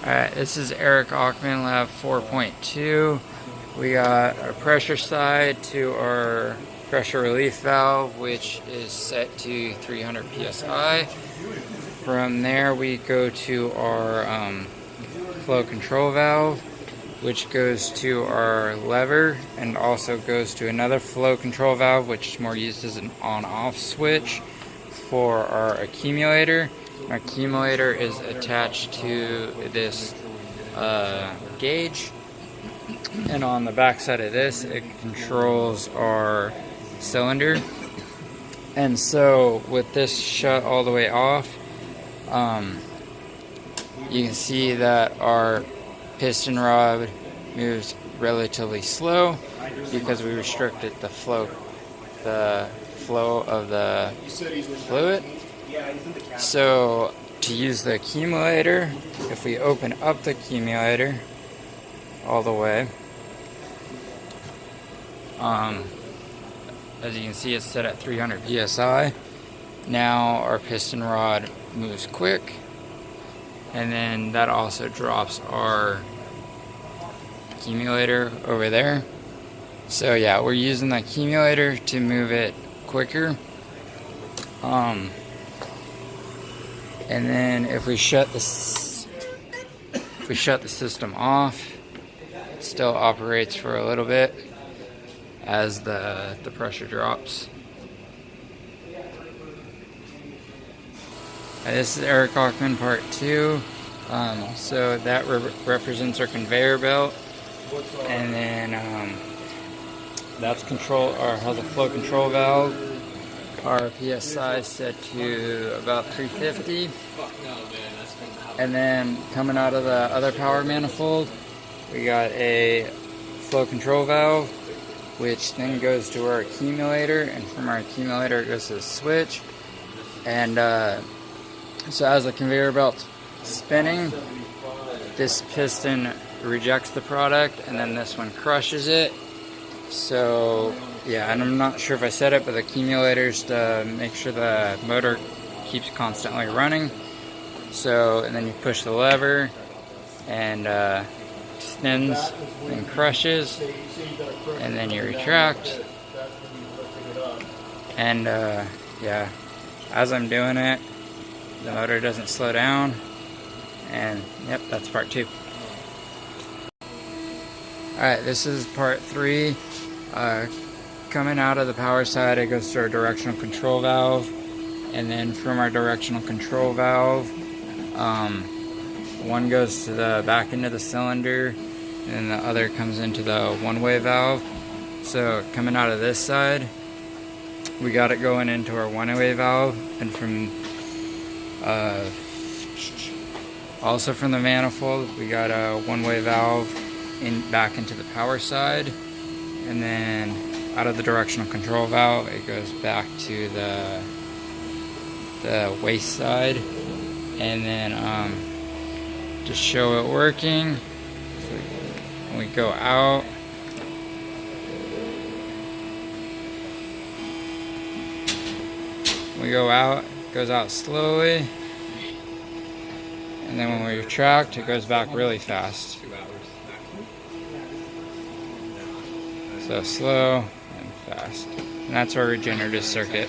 Alright, this is Eric Ackman, Lab 4.2. We got our pressure side to our pressure relief valve, which is set to 300 psi. From there, we go to our flow control valve, which goes to our lever and also goes to another flow control valve, which is more used as an on-off switch for our accumulator. Our accumulator is attached to this gauge, and on the back side of this it controls our cylinder. And so with this shut all the way off, you can see that our piston rod moves relatively slow because we restricted the flow of the fluid. So to use the accumulator, if we open up the accumulator all the way, as you can see, it's set at 300 psi. Now our piston rod moves quick, and then that also drops our accumulator over there. So yeah, we're using the accumulator to move it quicker. And then if we shut the system off, it still operates for a little bit as the pressure drops. This is Eric Ackman Part 2. So that represents our conveyor belt, and then that's has a flow control valve. Our PSI is set to about 350. And then coming out of the other power manifold, we got a flow control valve, which then goes to our accumulator, and from our accumulator it goes to the switch. And so as the conveyor belt's spinning, this piston rejects the product, and then this one crushes it. So yeah, and I'm not sure if I said it, but the accumulators to make sure the motor keeps constantly running. So, and then you push the lever, and spins and crushes, and then you retract. And yeah, as I'm doing it, the motor doesn't slow down. And yep, that's part 2. Alright, this is part 3. Coming out of the power side, it goes to our directional control valve, and then from our directional control valve, one goes to the back end of the cylinder, and then the other comes into the one-way valve. So coming out of this side, we got it going into our one-way valve, and from also from the manifold, we got a one-way valve back into the power side, and then out of the directional control valve, it goes back to the waste side. And then to show it working, when we go out, it goes out slowly, and then when we retract, it goes back really fast. So slow and fast. And that's our regenerative circuit.